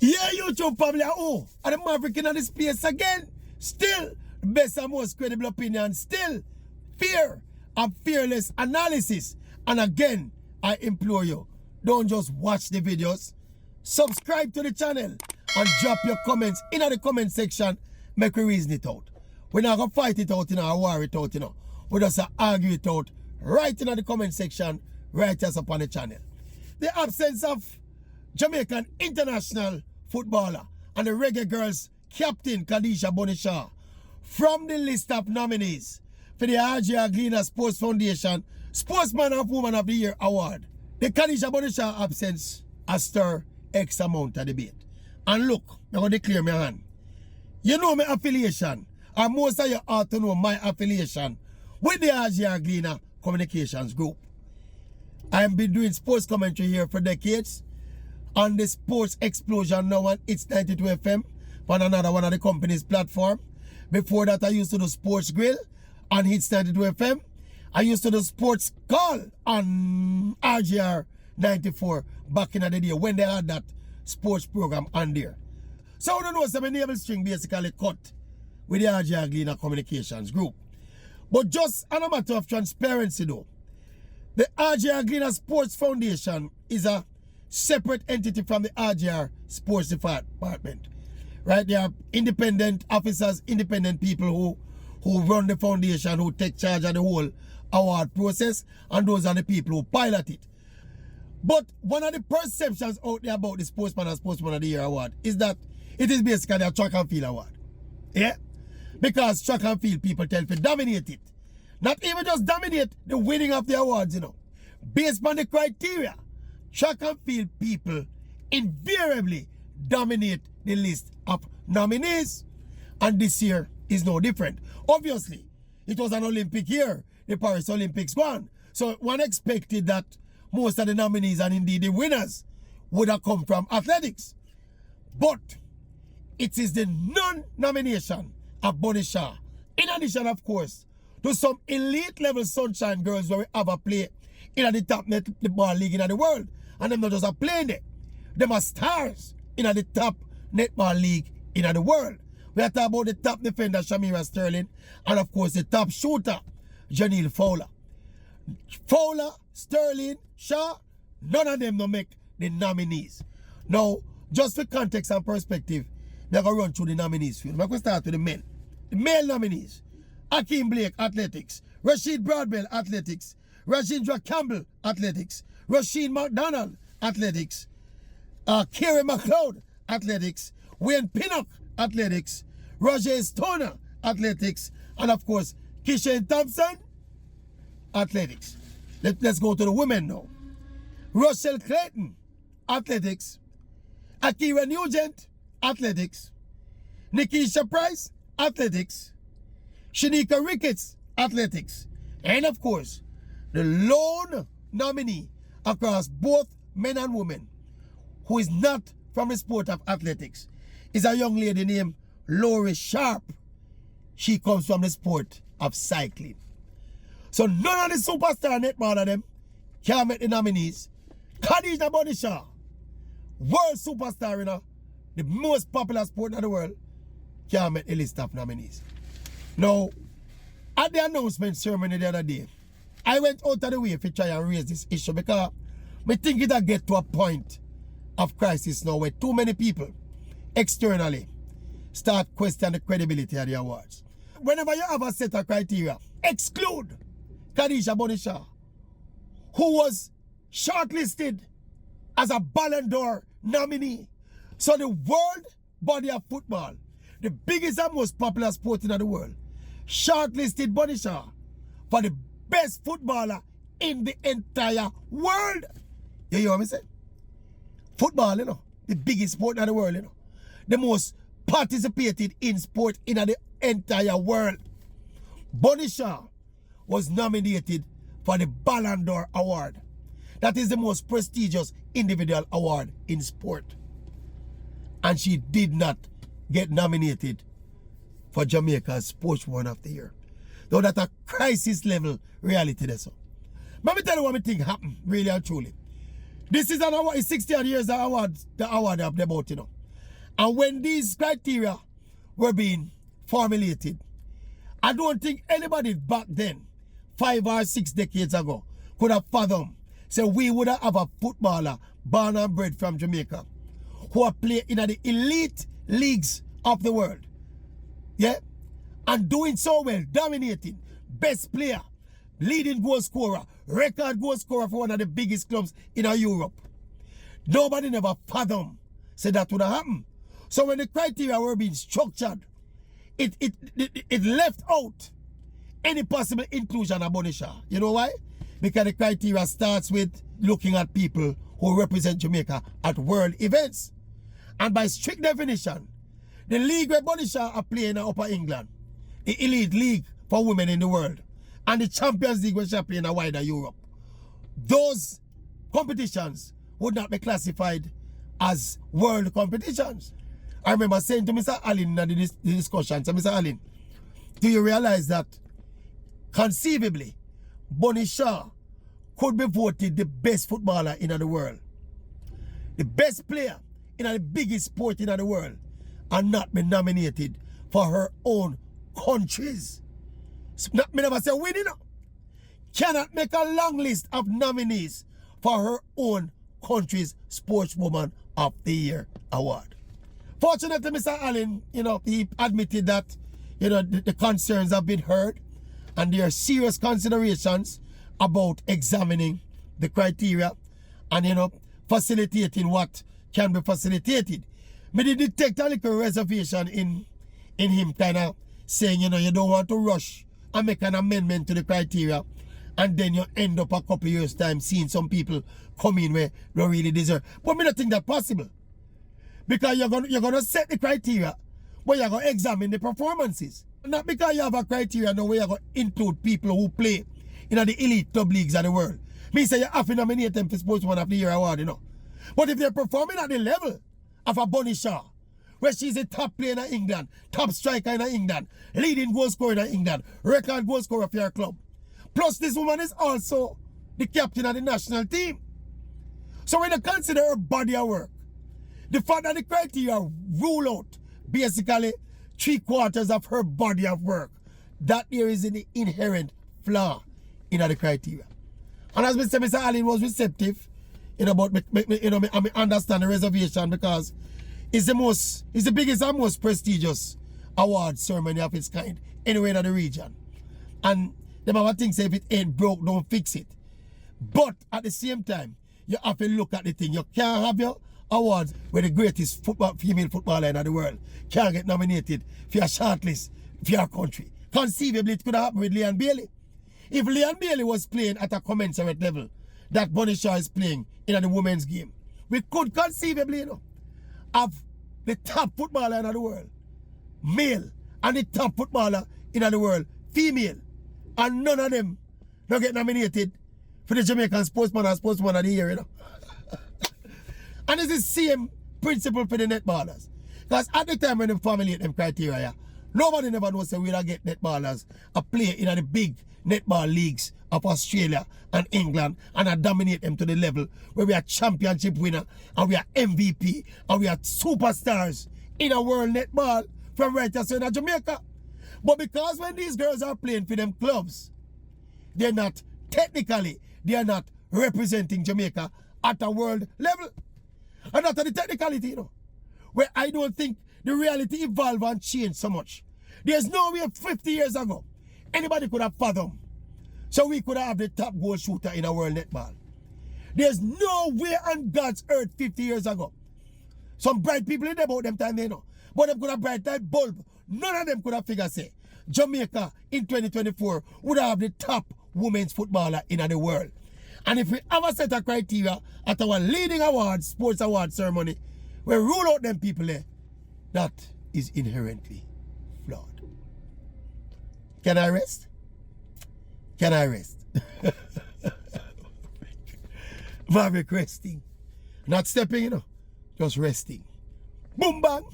Yeah, YouTube family, oh, and the Maverick in the space again. Still, best and most credible opinion. Still, fear and fearless analysis. And again, I implore you, don't just watch the videos. Subscribe to the channel and drop your comments in the comment section. Make we reason it out. We're not going to fight it out, or war it out, We just argue it out right in the comment section, right as up on the channel. The absence of Jamaican international footballer and the Reggae Girls captain Khadija Bonishaw from the list of nominees for the REGGAE Sports Foundation Sportsman of Woman of the Year Award. The Khadija Bonishaw absence has stirred X amount of debate. And look, I'm going to declare my hand. You know my affiliation, and most of you ought to know my affiliation with the REGGAE Communications Group. I've been doing sports commentary here for decades on the Sports Explosion now on It's 92 FM on another one of the company's platform. Before that, I used to do Sports Grill on Hits 92 FM. I used to do Sports Call on RGR 94 back in the day when they had that sports program on there. So I don't know, so my navel string basically cut with the REGGAE Communications Group. But just on a matter of transparency though, the REGGAE Sports Foundation is a separate entity from the RGR Sports Department. Right? They are independent officers, independent people who run the foundation, who take charge of the whole award process, and those are the people who pilot it. But one of the perceptions out there about the Sportsman and Sportswoman of the Year award is that it is basically a track and field award. Yeah? Because track and field people tend to dominate it. Not even just dominate the winning of the awards, Based on the criteria, track and field people invariably dominate the list of nominees. And this year is no different. Obviously, it was an Olympic year. The Paris Olympics won. So one expected that most of the nominees and indeed the winners would have come from athletics. But it is the non-nomination of Bonishaw, in addition, of course, to some elite level sunshine girls where we have a play in the top netball league in the world. And them not just a playing there. Them are stars in the top netball league in the world. We are talking about the top defender, Shamira Sterling, and of course the top shooter, Janelle Fowler. Fowler, Sterling, Shaw, none of them don't make the nominees. Now, just for context and perspective, they're going to run through the nominees field. I'm going to start with the men. The male nominees: Akeem Blake, athletics; Rashid Broadbell, athletics; Rajindra Campbell, athletics; Rasheen McDonald, athletics; Kerry McLeod, athletics; Wayne Pinnock, athletics; Roger Stoner, athletics; and of course, Kishan Thompson, athletics. Let's go to the women now. Rochelle Clayton, athletics; Akira Nugent, athletics; Nikisha Price, athletics; Shanika Ricketts, athletics; and of course, the lone nominee across both men and women who is not from the sport of athletics is a young lady named Laurie Sharp. She comes from the sport of cycling. So none of the superstar netball of them can make the nominees. Khadija Bonishaw, world superstar, the most popular sport in the world, can make the list of nominees. Now, at the announcement ceremony the other day, I went out of the way to try and raise this issue because I think it'll get to a point of crisis now where too many people externally start questioning the credibility of the awards. Whenever you have a set of criteria, exclude Khadija Bonishaw, who was shortlisted as a Ballon d'Or nominee. So the world body of football, the biggest and most popular sport in the world, shortlisted Bonishaw for the best footballer in the entire world. You hear what I say? Football, the biggest sport in the world, the most participated in sport in the entire world. Bonishaw was nominated for the Ballon d'Or award. That is the most prestigious individual award in sport. And she did not get nominated for Jamaica's Sportswoman of the Year. Though that's a crisis level reality there. So. Let me tell you what I think happened, really and truly. This is an award, it's 60 years the award up there about, And when these criteria were being formulated, I don't think anybody back then, 5 or 6 decades ago, could have fathomed. So we would have a footballer born and bred from Jamaica who are playing in the elite leagues of the world. Yeah? And doing so well, dominating, best player, leading goal scorer, record goal scorer for one of the biggest clubs in Europe. Nobody never fathomed said that would have happened. So when the criteria were being structured, it left out any possible inclusion of Bonisha. You know why? Because the criteria starts with looking at people who represent Jamaica at world events. And by strict definition, the league where Bonisha are playing in Upper England, the elite league for women in the world, and the Champions League where she playing in wider Europe, those competitions would not be classified as world competitions. I remember saying to Mr. Allen in the discussion, so Mr. Allen, do you realize that conceivably Bonisha could be voted the best footballer in the world, the best player in the biggest sport in the world, and not be nominated for her own countries? Me never say winning. Cannot make a long list of nominees for her own country's Sportswoman of the Year award. Fortunately, Mr. Allen, he admitted that, the concerns have been heard and there are serious considerations about examining the criteria and, facilitating what can be facilitated. Me did detect a little reservation in him kind of saying, you don't want to rush and make an amendment to the criteria and then you end up a couple years time seeing some people come in where they don't really deserve. But me don't think that's possible. Because you're gonna set the criteria, but you're gonna examine the performances. Not because you have a criteria now where you're gonna include people who play in the elite club leagues of the world. Me say you have to nominate them for Sportswoman of the Year award, But if they're performing at the level of a Bonisha, where she's a top player in England, top striker in England, leading goal scorer in England, record goal scorer for your club. Plus this woman is also the captain of the national team. So when you consider her body of work, the fact that the criteria rule out basically 3/4 of her body of work, that there is an inherent flaw in the criteria. And as Mr. Allen was receptive, but I understand the reservation because it's the biggest and most prestigious award ceremony of its kind anywhere in the region. And the mama thinks if it ain't broke, don't fix it. But at the same time, you have to look at the thing. You can't have your awards where the greatest female footballer in the world can't get nominated for your shortlist for your country. Conceivably, it could have happened with Leanne Bailey. If Leanne Bailey was playing at a commensurate level that Bonisha is playing in the women's game, we could conceivably, have the top footballer in the world, male, and the top footballer in the world, female, and none of them don't get nominated for the Jamaican Sportsman or Sportswoman of the Year, And it's the same principle for the netballers. Because at the time when they formulate them criteria, nobody never knows that we'll get netballers a play in the big netball leagues of Australia and England and dominate them to the level where we are championship winner and we are MVP and we are superstars in a world netball from right here in Jamaica. But because when these girls are playing for them clubs, they're not representing Jamaica at a world level. And that's the technicality, where I don't think the reality evolved and changed so much. There's no way 50 years ago anybody could have fathomed so we could have the top goal shooter in a world netball. There's no way on God's earth 50 years ago. Some bright people in about them time they know. But them could have bright that bulb. None of them could have figured say Jamaica in 2024 would have the top women's footballer in the world. And if we ever set a criteria at our leading awards, sports award ceremony, we rule out them people there, that is inherently flawed. Can I rest? Can I rest? Maverick resting. Not stepping, just resting. Boom bang.